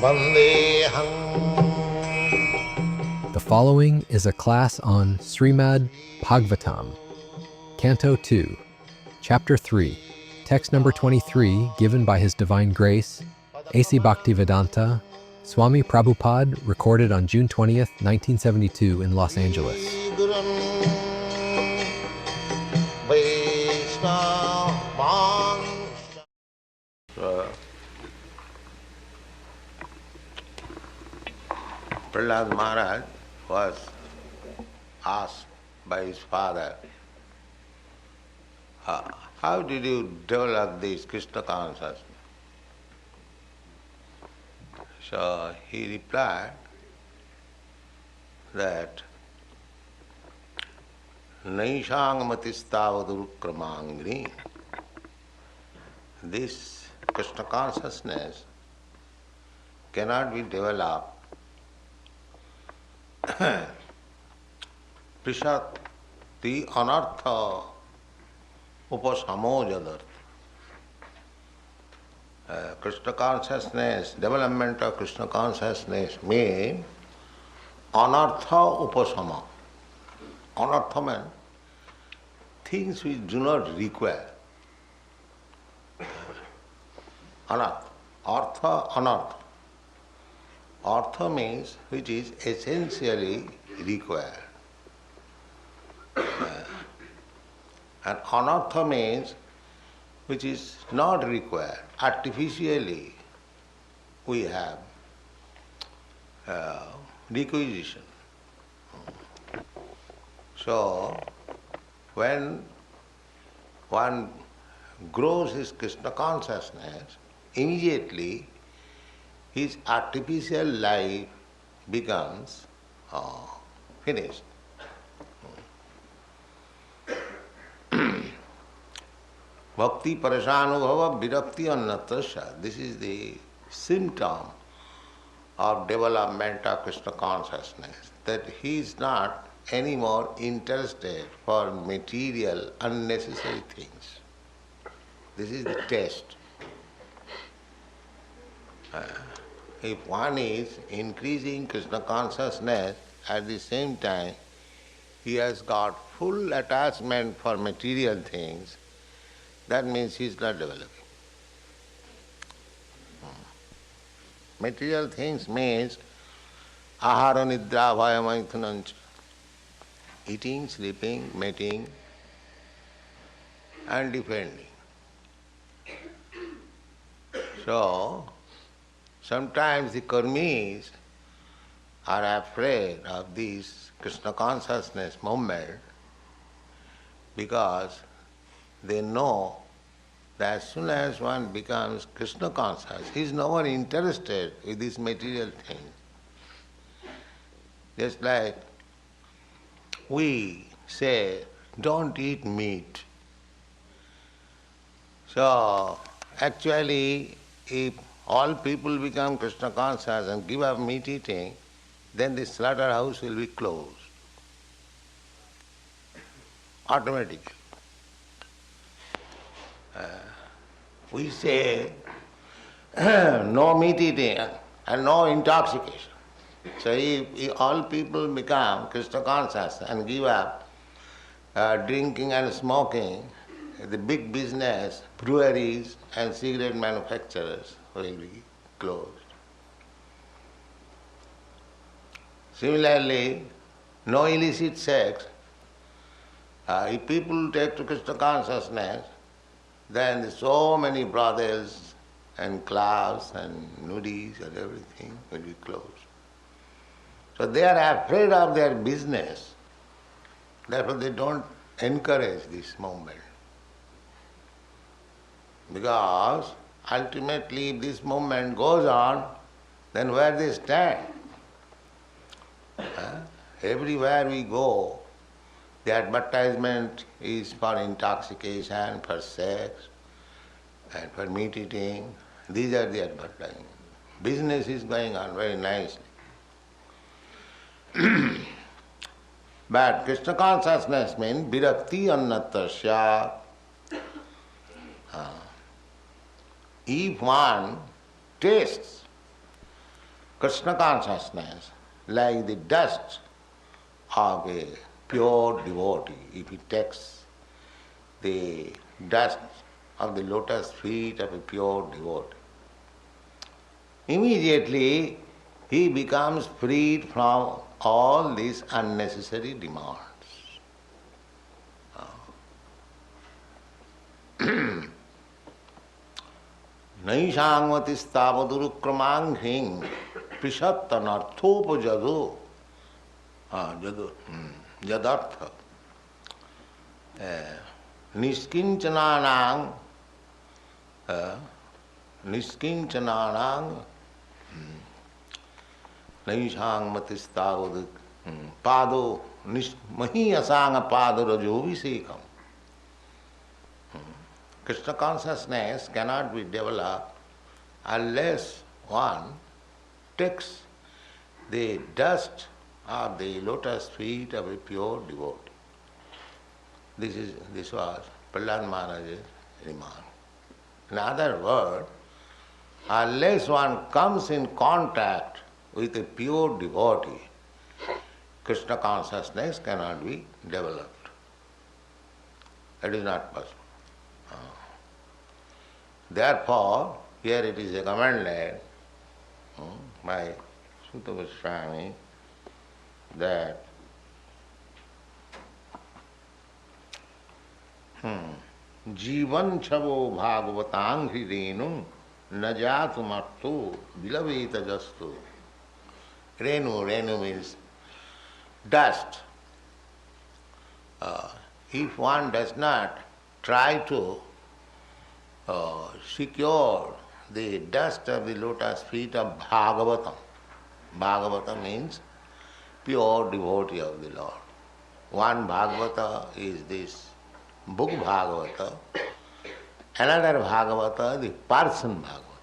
Vandeham. The following is a class on Srimad Bhagavatam, Canto 2, Chapter 3, text number 23, given by His Divine Grace, A.C. Bhaktivedanta, Swami Prabhupada, recorded on June 20th, 1972 in Los Angeles. Prahlad Maharaj was asked by his father, how did you develop this Krishna consciousness? So he replied that Naishangmatistavadurukkramangri, this Krishna consciousness cannot be developed Prishati anartha upasamo jadartha. Krishna consciousness, development of Krishna consciousness means anartha upasama. Anartha means things which do not require. Anartha. Artha, anartha. Artha means which is essentially required. And anartha means which is not required. Artificially we have requisition. So when one grows his Krishna consciousness, immediately his artificial life becomes finished. Bhakti parashanubhava virakti annatasya. This is the symptom of development of Krishna consciousness, that he is not anymore interested for material, unnecessary things. This is the test. If one is increasing Krishna consciousness, at the same time he has got full attachment for material things, that means he is not developing. Material things means ahara nidra bhaya maithunancha, eating, sleeping, mating and defending. So sometimes the karmis are afraid of this Krishna consciousness movement because they know that as soon as one becomes Krishna conscious, he is no more interested with these material things. Just like we say, don't eat meat. So actually, if all people become Krishna conscious and give up meat eating, then the slaughterhouse will be closed automatically. We say no meat eating and no intoxication. So if all people become Krishna conscious and give up drinking and smoking, the big business, breweries and cigarette manufacturers will be closed. Similarly, no illicit sex. If people take to Krishna consciousness, then so many brothels and clubs and nudies and everything will be closed. So they are afraid of their business. Therefore they don't encourage this movement. Because ultimately if this movement goes on, then where they stand? Everywhere we go, the advertisement is for intoxication, for sex, and for meat eating. These are the advertisements. Business is going on very nicely. But Krishna consciousness means virakti annatasya. If one tastes Krishna consciousness, like the dust of a pure devotee, if he takes the dust of the lotus feet of a pure devotee, immediately he becomes freed from all these unnecessary demands. Naisangmatistavadurukramanghin prishattanarthopajado jadartha niskinchananang naisangmatistavaduk pado mahiyasanga pado rajovisekam. Krishna consciousness cannot be developed unless one takes the dust of the lotus feet of a pure devotee. This was Prahlad Maharaj's remark. In other words, unless one comes in contact with a pure devotee, Krishna consciousness cannot be developed. It is not possible. Therefore, here it is recommended by Sutta Goswami that Jivan chavo bhagavatang hridenu najatumattu vilaveta jastu. Renu means dust. If one does not try to secure the dust of the lotus feet of Bhagavatam. Bhagavatam means pure devotee of the Lord. One Bhagavata is this book Bhagavata, another Bhagavata, the person Bhagavata,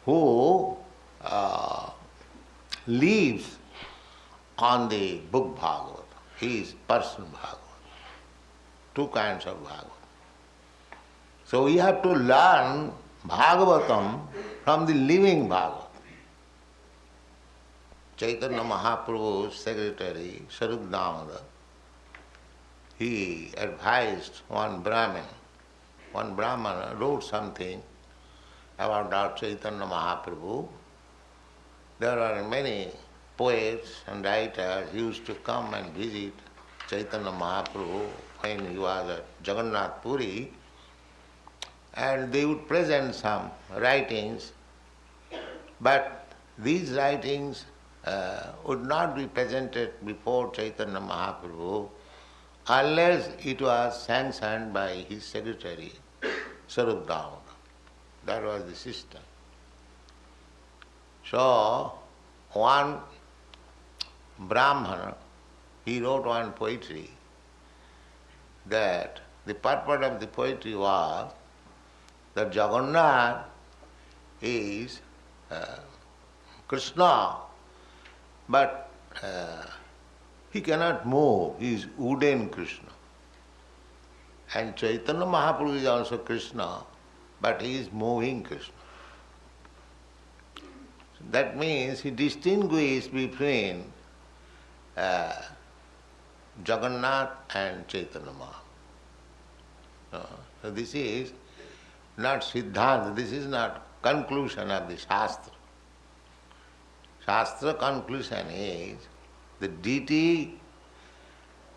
who lives on the book Bhagavata. He is person Bhagavata. Two kinds of Bhagavata. So we have to learn Bhagavatam from the living Bhagavatam. Chaitanya Mahaprabhu's secretary, Srila Prabhupada, he advised one Brahmin. One Brahmana wrote something about our Chaitanya Mahaprabhu. There are many poets and writers used to come and visit Chaitanya Mahaprabhu when he was at Jagannath Puri, and they would present some writings, but these writings would not be presented before Chaitanya Mahaprabhu unless it was sanctioned by his secretary, Srila Prabhupada. That was the system. So, one Brahmana, he wrote one poetry that the purport of the poetry was that Jagannath is Krishna, but he cannot move, he is wooden Krishna. And Chaitanya Mahaprabhu is also Krishna, but he is moving Krishna. So that means he distinguished between Jagannath and Chaitanya Mahaprabhu. So this is not Siddhanta, this is not conclusion of the Shastra. Shastra conclusion is the deity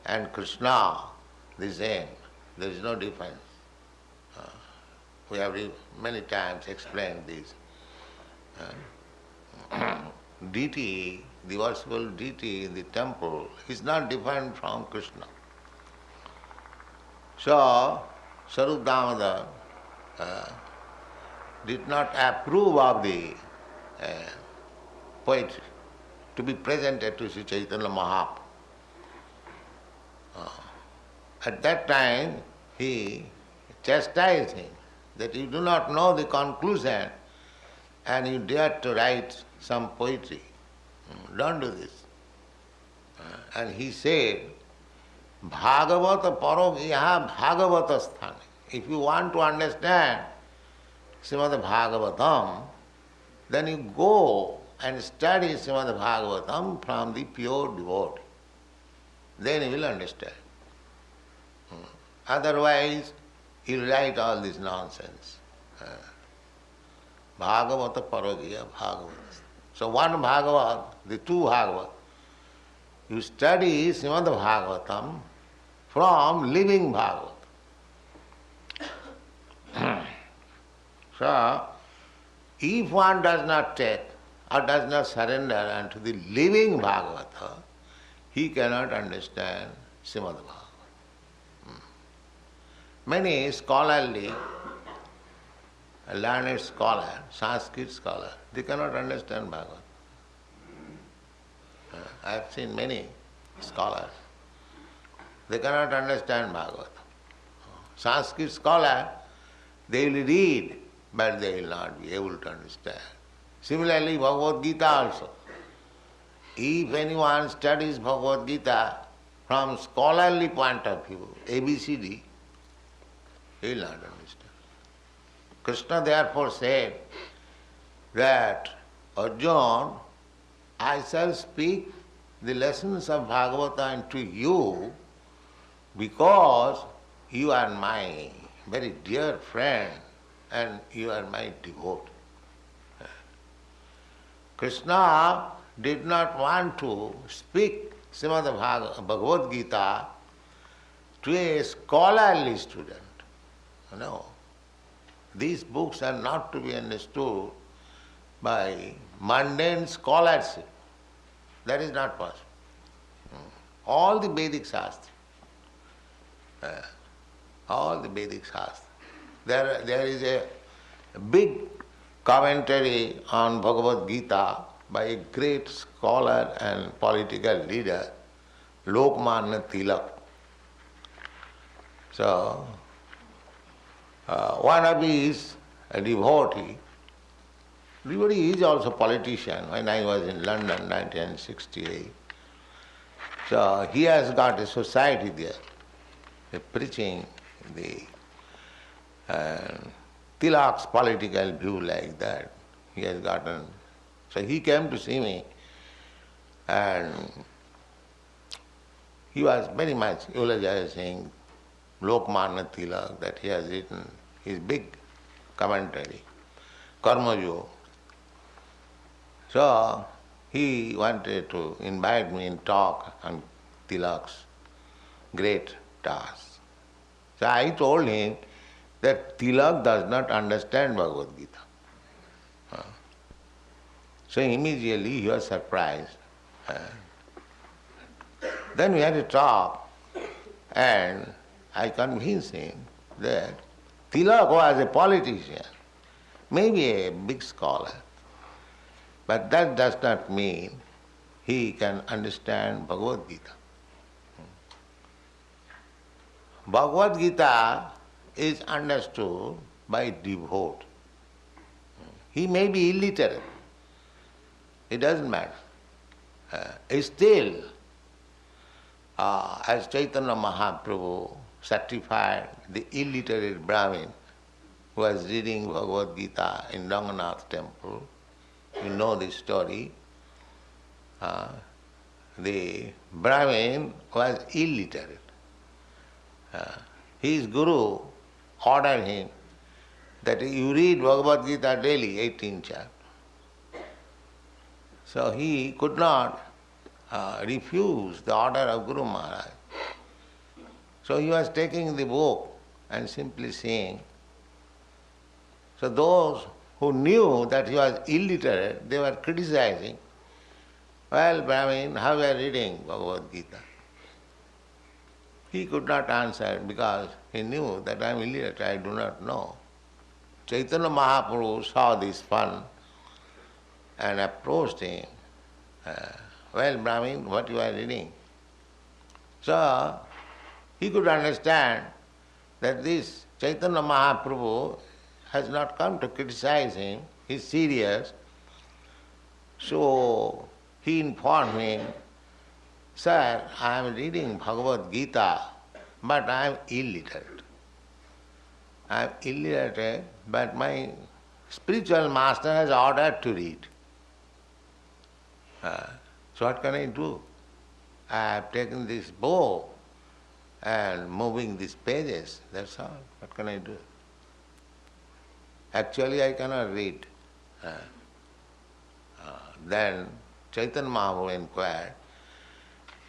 and Krishna the same. There is no difference. We have many times explained this. Deity, the worshipful deity in the temple is not different from Krishna. So, Srila Prabhupada did not approve of the poetry to be presented to Sri Chaitanya Mahaprabhu. At that time, he chastised him that you do not know the conclusion and you dare to write some poetry. Don't do this. And he said, Bhagavata parogyaha Bhagavata sthane. If you want to understand Srimad Bhagavatam, then you go and study Srimad Bhagavatam from the pure devotee. Then you will understand. Otherwise, you write all this nonsense. Bhagavata Parogiya Bhagavata. So one Bhagavat, the two Bhagavat, you study Srimad Bhagavatam from living Bhagavat. So, if one does not take or does not surrender unto the living Bhagavata, he cannot understand Srimad Bhagavatam. Many scholarly, learned scholar, Sanskrit scholar, they cannot understand Bhagavad. I have seen many scholars. They cannot understand Bhagavad. Sanskrit scholar, they will read, but they will not be able to understand. Similarly, Bhagavad Gita also. If anyone studies Bhagavad Gita from scholarly point of view, ABCD, he will not understand. Krishna therefore said that, Arjuna, I shall speak the lessons of Bhagavata to you because you are my very dear friend and you are my devotee. Krishna did not want to speak Srimad Bhagavad Gita to a scholarly student. No. These books are not to be understood by mundane scholarship. That is not possible. All the Vedic Shastra, there is a big commentary on Bhagavad Gita by a great scholar and political leader, Lokmanya Tilak. So, one of his devotee is also politician. When I was in London, 1968, so he has got a society there, preaching the Tilak's political view like that. He has gotten. So he came to see me, and he was very much eulogizing Lokmanya Tilak, that he has written his big commentary, Karma Yoga. So he wanted to invite me and talk on Tilak's great task. So I told him that Tilak does not understand Bhagavad Gita. So immediately he was surprised. Then we had a talk, and I convinced him that Tilak was a politician, maybe a big scholar, but that does not mean he can understand Bhagavad Gita. Bhagavad Gita is understood by devotee. He may be illiterate. It doesn't matter. Still, as Chaitanya Mahaprabhu certified the illiterate Brahmin who was reading Bhagavad Gita in Ranganath temple, you know this story. The Brahmin was illiterate. His guru ordered him that you read Bhagavad Gita daily, 18 chapters. So he could not refuse the order of Guru Maharaj. So he was taking the book and simply saying. So those who knew that he was illiterate, they were criticizing. Well, Brahmin, how you are reading Bhagavad Gita? He could not answer because he knew that I am illiterate, I do not know. Chaitanya Mahaprabhu saw this fun and approached him. Well, Brahmin, what you are reading? So he could understand that this Chaitanya Mahaprabhu has not come to criticize him, he is serious. So he informed him, Sir, I am reading Bhagavad Gita, but I am illiterate. I am illiterate, but my spiritual master has ordered to read. So what can I do? I have taken this book and moving these pages, that's all. What can I do? Actually I cannot read. Then Chaitanya Mahaprabhu inquired,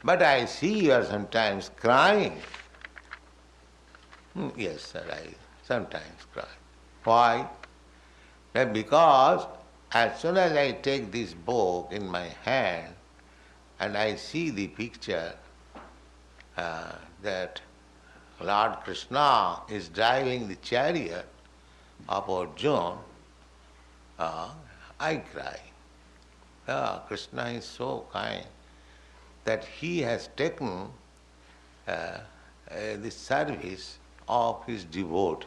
but I see you are sometimes crying. Yes, sir, I sometimes cry. Why? Because as soon as I take this book in my hand and I see the picture that Lord Krishna is driving the chariot of Arjuna, I cry. Krishna is so kind that he has taken the service of his devotee.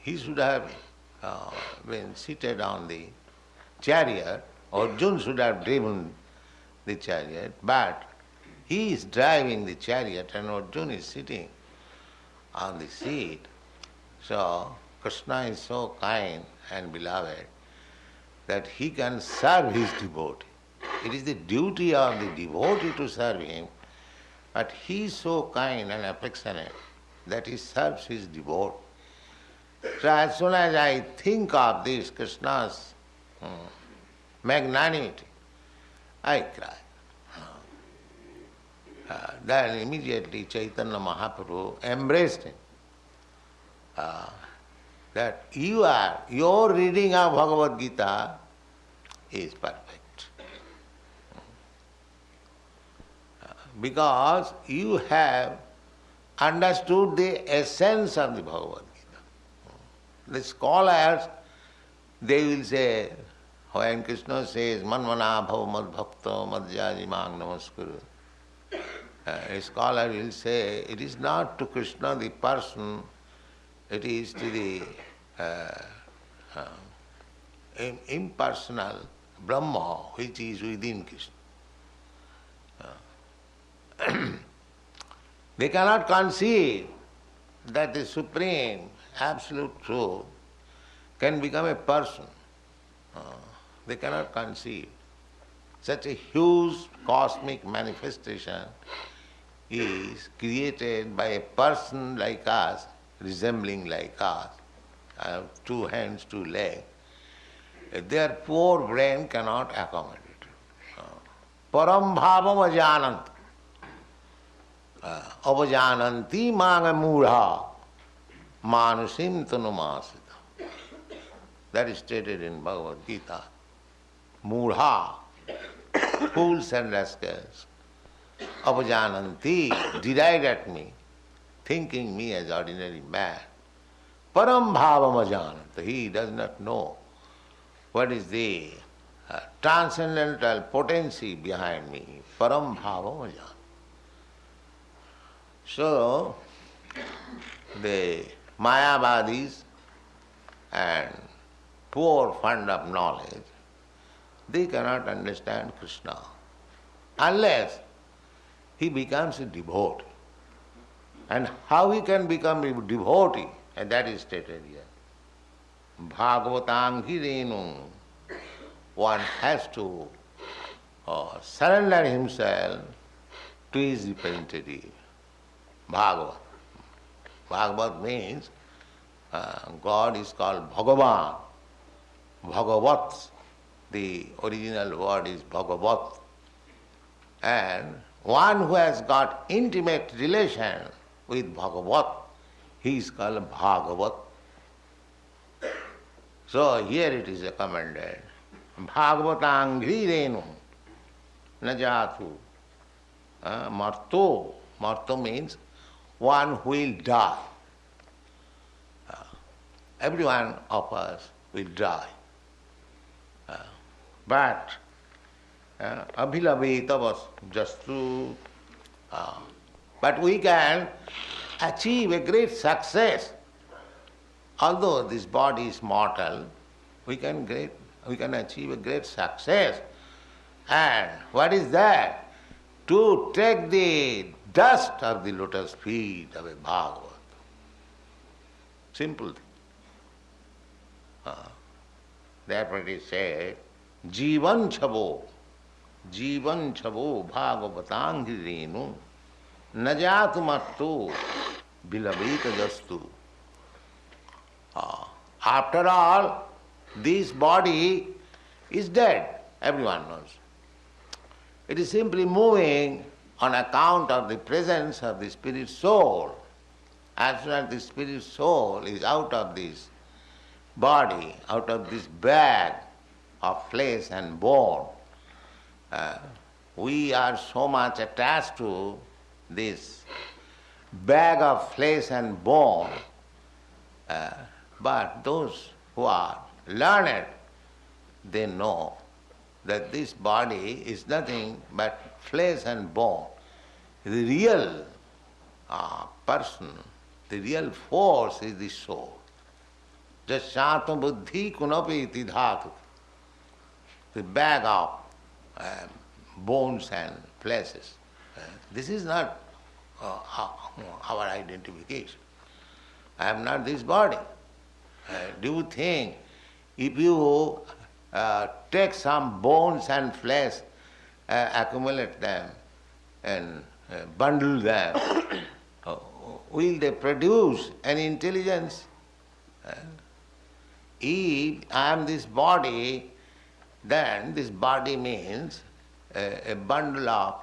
He should have been seated on the chariot, Arjuna should have driven the chariot, but he is driving the chariot and Arjuna is sitting on the seat. So Krishna is so kind and beloved that he can serve his devotee. It is the duty of the devotee to serve him, but he is so kind and affectionate that he serves his devotee. So as soon as I think of this Krishna's magnanimity, I cry. Then immediately Chaitanya Mahaprabhu embraced him. That your reading of Bhagavad Gita is perfect. Because you have understood the essence of the Bhagavad Gita. The scholars, they will say, when Krishna says, Manmana bhava mad bhakta madhyaji mang namaskuru, a scholar will say, it is not to Krishna the person, it is to the impersonal Brahma which is within Krishna. They cannot conceive that the supreme, absolute truth can become a person. They cannot conceive. Such a huge cosmic manifestation is created by a person like us, resembling like us, 2 hands, 2 legs. Their poor brain cannot accommodate it. Param bhavam ajanant. Avajananti manga mudha manusim tanumasita. That is stated in Bhagavad Gita. Mudha, fools and rascals. Avajananti, deride at me, thinking me as ordinary man. Param bhavam ajanant. He does not know what is the transcendental potency behind me. Param bhavam ajanant. So, the Mayavadis and poor fund of knowledge, they cannot understand Krishna unless he becomes a devotee. And how he can become a devotee, and that is stated here. Bhagavatam hirenu. One has to surrender himself to his representative. Bhagavad. Bhagavad means God is called Bhagavan. Bhagavat. The original word is Bhagavat. And one who has got intimate relation with Bhagavat, he is called Bhagavat. So here it is recommended. Bhagavatanghi renu najatu marto. Marto means one who will die. Every one of us will die. But abhilavitavas jastu. But we can achieve a great success. Although this body is mortal, we can achieve a great success. And what is that? To take the dust of the lotus feet of a Bhagavad. Simple thing. Therefore it is said, Jivan Chabo Bhagavatangi Renu Najatumattu Bilavita Jastu. After all, this body is dead, everyone knows. It is simply moving on account of the presence of the spirit soul. As soon as the spirit soul is out of this body, out of this bag of flesh and bone, we are so much attached to this bag of flesh and bone, but those who are learned, they know that this body is nothing but flesh and bone. The real person, the real force is the soul. Just shanta buddhi kunapi dhatu, the bag of bones and fleshes. This is not our identification. I am not this body. Do you think if you take some bones and flesh, accumulate them and bundle them, will they produce an intelligence? If I am this body, then this body means a bundle of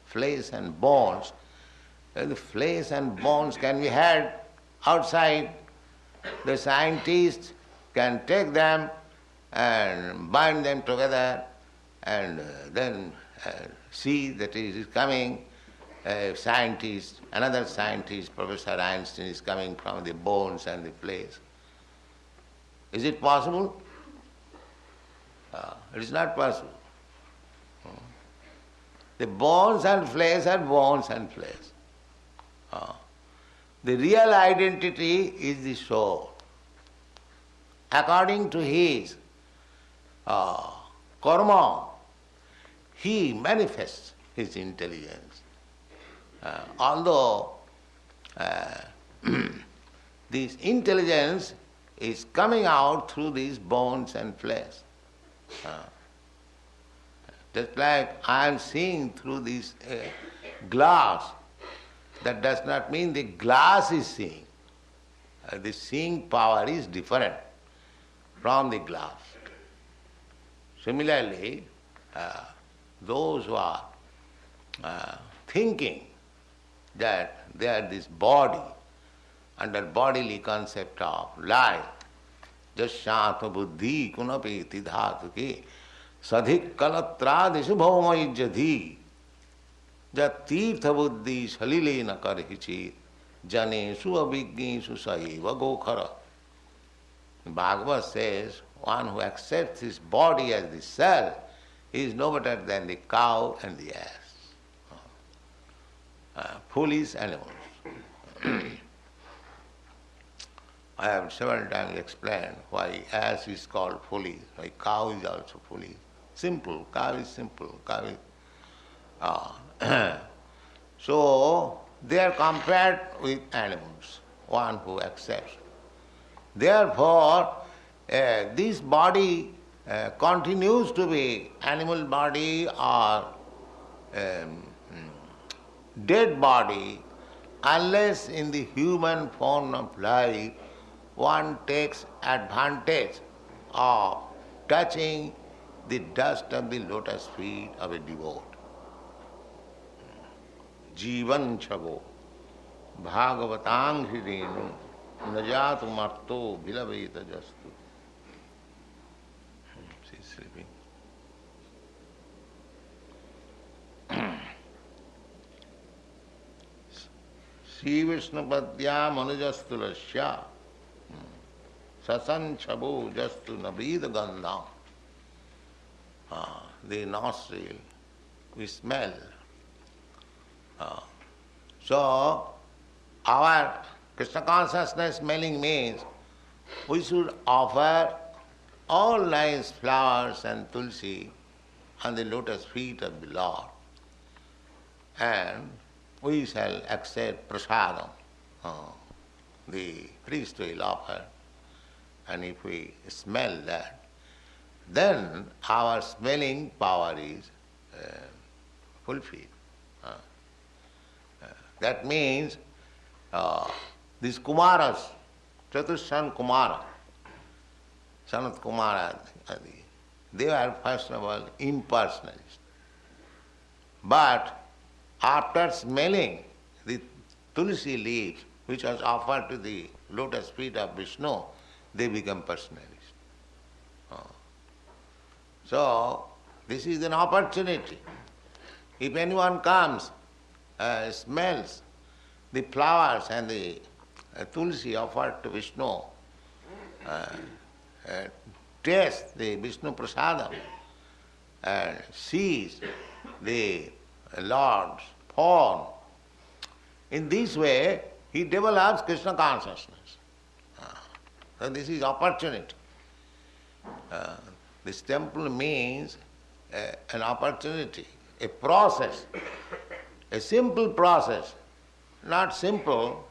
flesh and bones. The flesh and bones can be had outside. The scientists can take them and bind them together and then see that it is coming. A scientist, another scientist, Professor Einstein, is coming from the bones and the flesh. Is it possible? It is not possible. The bones and flesh are bones and flesh. The real identity is the soul. According to his karma, he manifests his intelligence. Although this intelligence is coming out through these bones and flesh. Just like I am seeing through this glass, that does not mean the glass is seeing. The seeing power is different from the glass. Similarly, those who are thinking that they are this body, under bodily concept of life, jasyātma buddhi kunapi dhātu ki sadhik kalatrādishu bhaumai jadhi jat tirtha buddhi salilena karhichit janesu abhignesu saiva gokhara. Bhagavad says, one who accepts his body as the self is no better than the cow and the ass. Foolish animals. I have several times explained why ass is called foolish, why cow is also foolish. Simple, cow is simple. Cow is, so they are compared with animals, one who accepts. Therefore, this body continues to be animal body or dead body unless in the human form of life one takes advantage of touching the dust of the lotus feet of a devotee. Jivan chavo bhagavatang hridenu najatu marto vilaveta jastu. She's sleeping. Sri Vishnu padya manujastulasya sasan chabo jastu nabida gandham. The nostril, we smell. So, our Krishna consciousness smelling means we should offer all nice flowers and tulsi on the lotus feet of the Lord. And we shall accept prasadam. The priest will offer and if we smell that, then our smelling power is fulfilled. That means these Kumaras, Chatushan Kumara, Sanat Kumara, they are first of all impersonalists. But after smelling the tulsi leaves which was offered to the lotus feet of Vishnu, they become personalists. So, this is an opportunity. If anyone comes, smells the flowers and the tulsi offered to Vishnu, tastes the Vishnu prasadam, and sees the Lord's form, in this way he develops Krishna consciousness. So this is opportunity. This temple means an opportunity, a process, a simple process, not simple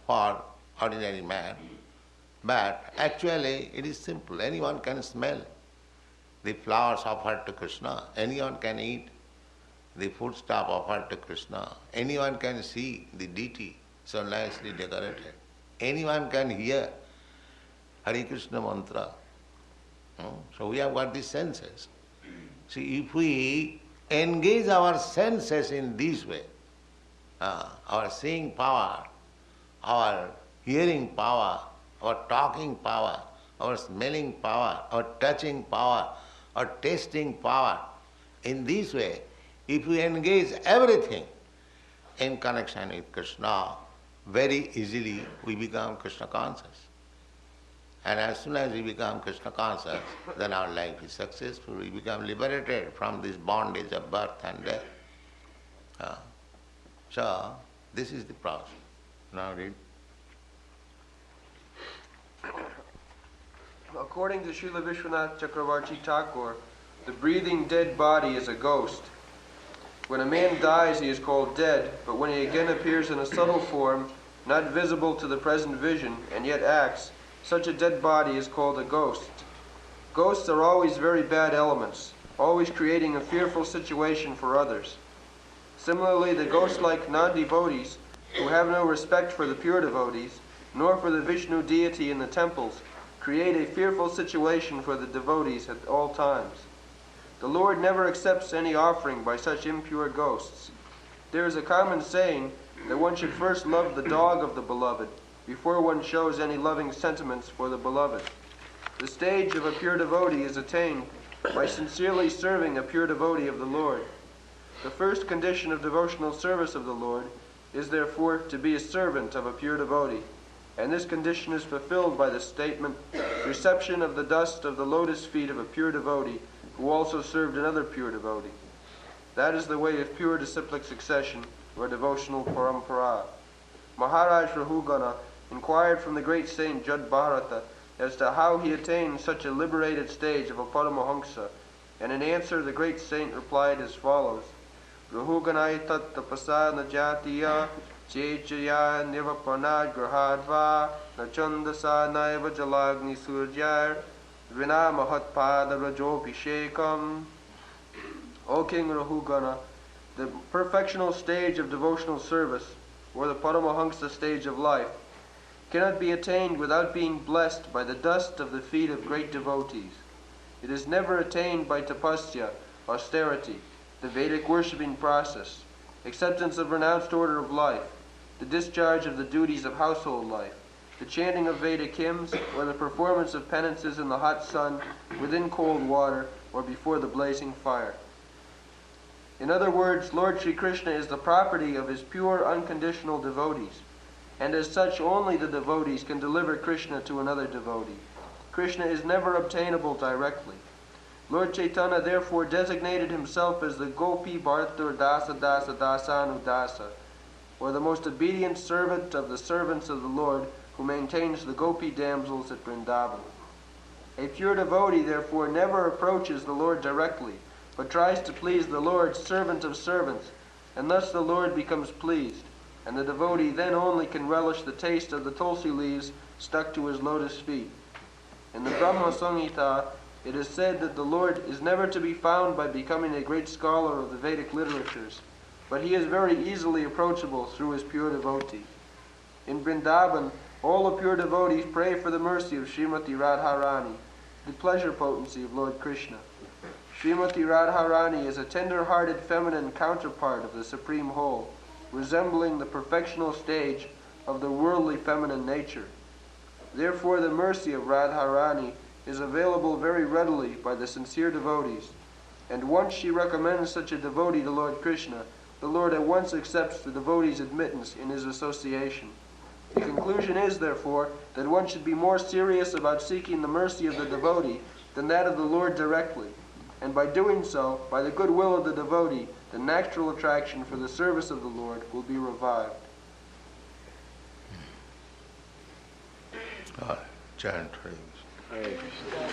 for ordinary man, but actually it is simple. Anyone can smell the flowers offered to Krishna, anyone can eat the foodstuff offered to Krishna, anyone can see the deity so nicely decorated, anyone can hear Hare Krishna mantra. So we have got these senses. See, if we engage our senses in this way, our seeing power, our hearing power, our talking power, our smelling power, our touching power, our tasting power, in this way, if we engage everything in connection with Krishna, very easily we become Krishna conscious. And as soon as we become Krishna conscious, then our life is successful. We become liberated from this bondage of birth and death. So, this is the process. Now read. According to Srila Vishwanath Chakravarti Thakur, the breathing dead body is a ghost. When a man dies, he is called dead, but when he again appears in a subtle form, not visible to the present vision, and yet acts, such a dead body is called a ghost. Ghosts are always very bad elements, always creating a fearful situation for others. Similarly, the ghost-like non-devotees, who have no respect for the pure devotees, nor for the Vishnu deity in the temples, create a fearful situation for the devotees at all times. The Lord never accepts any offering by such impure ghosts. There is a common saying that one should first love the dog of the beloved before one shows any loving sentiments for the beloved. The stage of a pure devotee is attained by sincerely serving a pure devotee of the Lord. The first condition of devotional service of the Lord is therefore to be a servant of a pure devotee, and this condition is fulfilled by the statement, reception of the dust of the lotus feet of a pure devotee who also served another pure devotee. That is the way of pure disciplic succession, or devotional parampara. Maharaj Rahugana inquired from the great saint Jad Bharata as to how he attained such a liberated stage of a Paramahamsa, and in answer the great saint replied as follows: Rahuganai tat tapasana jatiya chechaya nivapanad grahadva nachandasa naiva jalagni surjayar vina mahatpada rajobhishekam. O King Rahugana, the perfectional stage of devotional service, or the Paramahamsa stage of life, cannot be attained without being blessed by the dust of the feet of great devotees. It is never attained by tapasya, austerity, the Vedic worshipping process, acceptance of renounced order of life, the discharge of the duties of household life, the chanting of Vedic hymns, or the performance of penances in the hot sun, within cold water, or before the blazing fire. In other words, Lord Sri Krishna is the property of his pure, unconditional devotees, and as such only the devotees can deliver Krishna to another devotee. Krishna is never obtainable directly. Lord Chaitanya therefore designated himself as the Gopi Bhartur Dasa Dasa Dasanu Dasa, or the most obedient servant of the servants of the Lord, who maintains the Gopi damsels at Vrindavan. A pure devotee therefore never approaches the Lord directly, but tries to please the Lord, servant of servants, and thus the Lord becomes pleased, and the devotee then only can relish the taste of the tulsi leaves stuck to his lotus feet. In the Brahma Samhita, it is said that the Lord is never to be found by becoming a great scholar of the Vedic literatures, but he is very easily approachable through his pure devotee. In Vrindavan, all the pure devotees pray for the mercy of Srimati Radharani, the pleasure potency of Lord Krishna. Srimati Radharani is a tender-hearted feminine counterpart of the Supreme Whole, resembling the perfectional stage of the worldly feminine nature. Therefore the mercy of Radharani is available very readily by the sincere devotees, and once she recommends such a devotee to Lord Krishna, the Lord at once accepts the devotee's admittance in his association. The conclusion is, therefore, that one should be more serious about seeking the mercy of the devotee than that of the Lord directly, and by doing so, by the goodwill of the devotee, the natural attraction for the service of the Lord will be revived. Chant, Hare Krishna. Hare Krishna.